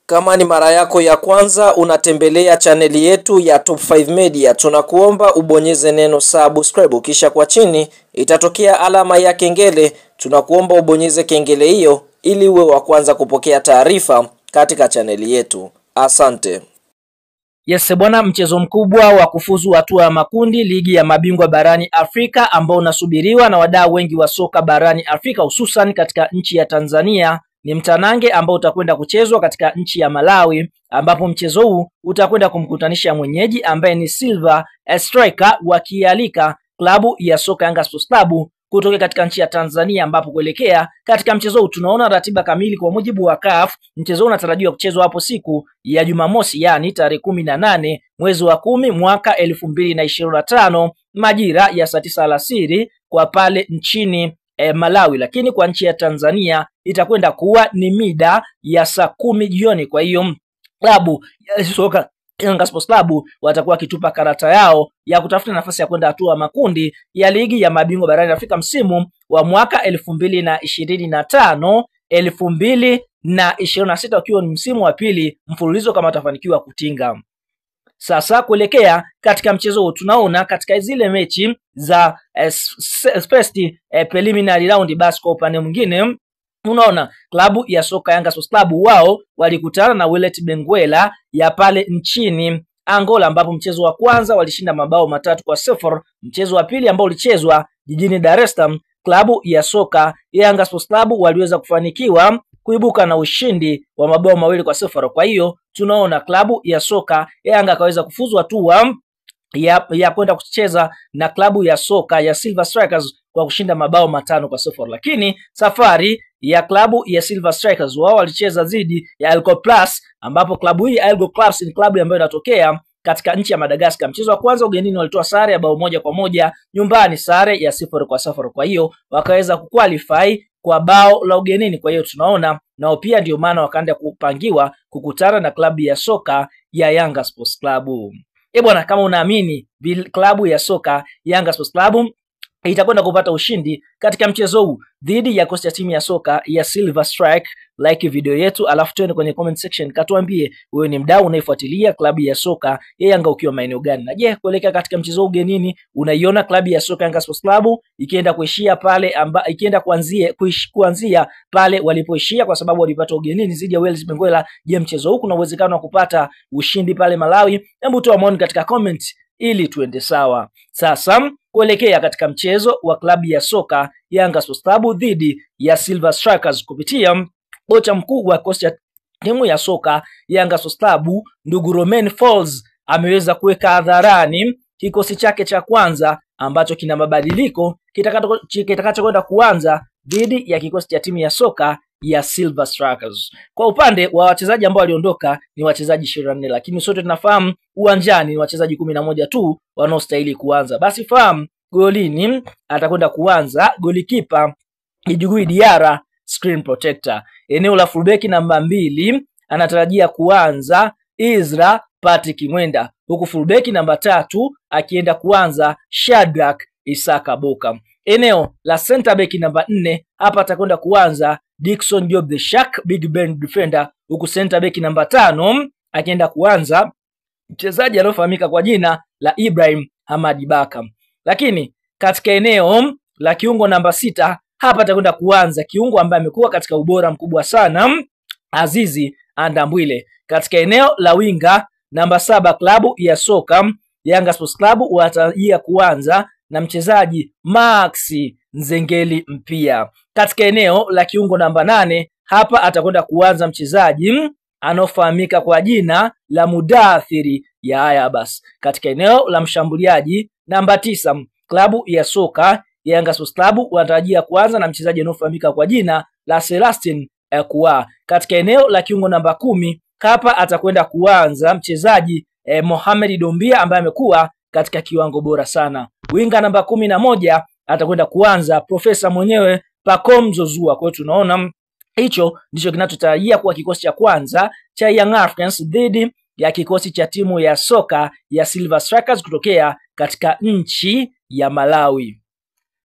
Kama ni mara yako ya kwanza unatembelea chaneli yetu ya Top 5 Media, tunakuomba ubonyeze neno subscribe, kisha kwa chini itatokea alama ya kengele. Tunakuomba ubonyeze kengele hiyo ili uwe wa kwanza kupokea taarifa katika chaneli yetu. Asante. Yes bwana, mchezo mkubwa wa kufuzu hatua ya makundi ligi ya mabingwa barani Afrika ambao unasubiriwa na wadau wengi wa soka barani Afrika, hususan katika nchi ya Tanzania, ni mtanange ambao utakwenda kuchezwa katika nchi ya Malawi, ambapo mchezo huu utakwenda kumkutanisha mwenyeji ambaye ni Silver Striker wakialika klabu ya soka Yanga Sports Club kutoka katika nchi ya Tanzania, ambapo kuelekea katika mchezo huu tunaona ratiba kamili kwa mujibu wa CAF. Mchezo huu unatarajiwa kuchezwa hapo siku ya Jumamosi, yani tarehe 18 mwezi wa 10 mwaka 2025 majira ya saa 9 alasiri kwa pale nchini Malawi, lakini kwa nchi ya Tanzania itakwenda kuwa ni mida ya saa 10 jioni. Kwa hiyo klabu ya soka Yanga Sports Club watakuwa wakitupa karata yao ya kutafuta nafasi ya kwenda hatua makundi ya ligi ya mabingwa barani Afrika msimu wa mwaka 2025 2026, ukiwa ni msimu wa pili mfululizo kama watafanikiwa kutinga. Sasa kuelekea katika mchezo huu tunaona katika zile mechi za first preliminary round, basi kwa upande mwingine unaona klabu ya soka Yanga Sports Club wao walikutana na Wydad Benguela ya pale nchini Angola, ambapo mchezo wa kwanza walishinda mabao 3-0. Mchezo wa pili ambao ulichezwa jijini Dar es Salaam, klabu ya soka Yanga Sports Club waliweza kufanikiwa kuibuka na ushindi wa mabao 2-0. Kwa hiyo tunaona klabu ya soka Yanga kaweza kufuzu hatua ya kwenda kucheza na klabu ya soka ya Silver Strikers kwa kushinda mabao 5-0. Lakini safari ya klabu ya Silver Strikers wao walicheza dhidi ya Algo Plus, ambapo klabu hii Algo Plus ni klabu ambayo inatokea katika nchi ya Madagascar. Mchezo wa kwanza ugenini walitoa sare ya bao 1-1, nyumbani sare ya 0-0. Kwa hiyo wakaweza kuqualify kwa bao la ugenini. Kwa hiyo tunaona nao pia ndio maana wakaenda kupangiwa kukutana na klabu ya soka ya Yanga Sports Club. Bwana, kama unaamini klabu ya soka Yanga Sports Club itakwenda kupata ushindi katika mchezo huu dhidi ya kocha timu ya soka ya Silver Strike, like video yetu, alafu twende kwenye comment section katuambie wewe ni mdau unaifuatilia klabu ya soka ya Yanga ukiwa maeneo gani. Na je, kuelekea katika mchezo huu ugenini, unaiona klabu ya soka Yanga Sports Club ikienda kuishia pale ikienda kuanzia pale walipoishia, kwa sababu walipata ugenini dhidi ya Wydad Benguela? Je, mchezo huu kuna uwezekano wa kupata ushindi pale Malawi? Hebu toa maoni katika comment ili tuende sawa. Sasa kuelekea katika mchezo wa klabu ya soka Yanga Sports Club dhidi ya Silver Strikers, kupitia kocha mkuu wa kocha timu ya soka Yanga Sports Club ndugu Romain Folz ameweza kuweka hadharani kikosi chake cha kwanza ambacho kina mabadiliko kitakachokwenda kuanza dhidi ya kikosi cha timu ya soka ya Silver Strikers. Kwa upande wa wachezaji ambao waliondoka ni wachezaji 24, lakini sote tunafahamu uwanjani ni wachezaji 11 tu wanaostahili kuanza. Basi fahamu golini atakwenda kuanza golikipa Djigui Diarra, screen protector. Eneo la fullback namba 2 anatarajia kuanza Isra Patrick Mwenda, huku fullback namba 3 akienda kuanza Shadrack Isaka Boka. Eneo la center back namba 4 hapa atakwenda kuanza Dickson Job the Shark Big Ben defender, huku center back namba 5 akienda kuanza mchezaji anayofahamika kwa jina la Ibrahim Hamadi Baka. Lakini katika eneo la kiungo namba 6 hapa atakwenda kuanza kiungo ambaye amekuwa katika ubora mkubwa sana, Azizi Andambwile. Katika eneo la winga namba 7 klabu ya soka Yanga Sports Club watarajia kuanza na mchezaji Maxi Nzengeli Mpia. Katika eneo la kiungo namba 8 hapa atakwenda kuanza mchezaji anofahamika kwa jina la Mudathiri Yahya Bas. Katika eneo la mshambuliaji namba 9 klabu ya soka Yanga Sports Club wanatarajia kuanza na mchezaji anofahamika kwa jina la Celestin Ekwa. Katika eneo la kiungo namba 10 hapa atakwenda kuanza mchezaji Mohamed Dombia ambaye amekuwa katika kiwango bora sana. Winga namba 11 atakwenda kuanza profesa mwenyewe Pacome Zouzoua. Kwa hiyo tunaona hicho ndicho kinachotarajia kuwa kikosi cha kwanza cha Young Africans dhidi ya kikosi cha timu ya soka ya Silver Strikers kutokea katika nchi ya Malawi.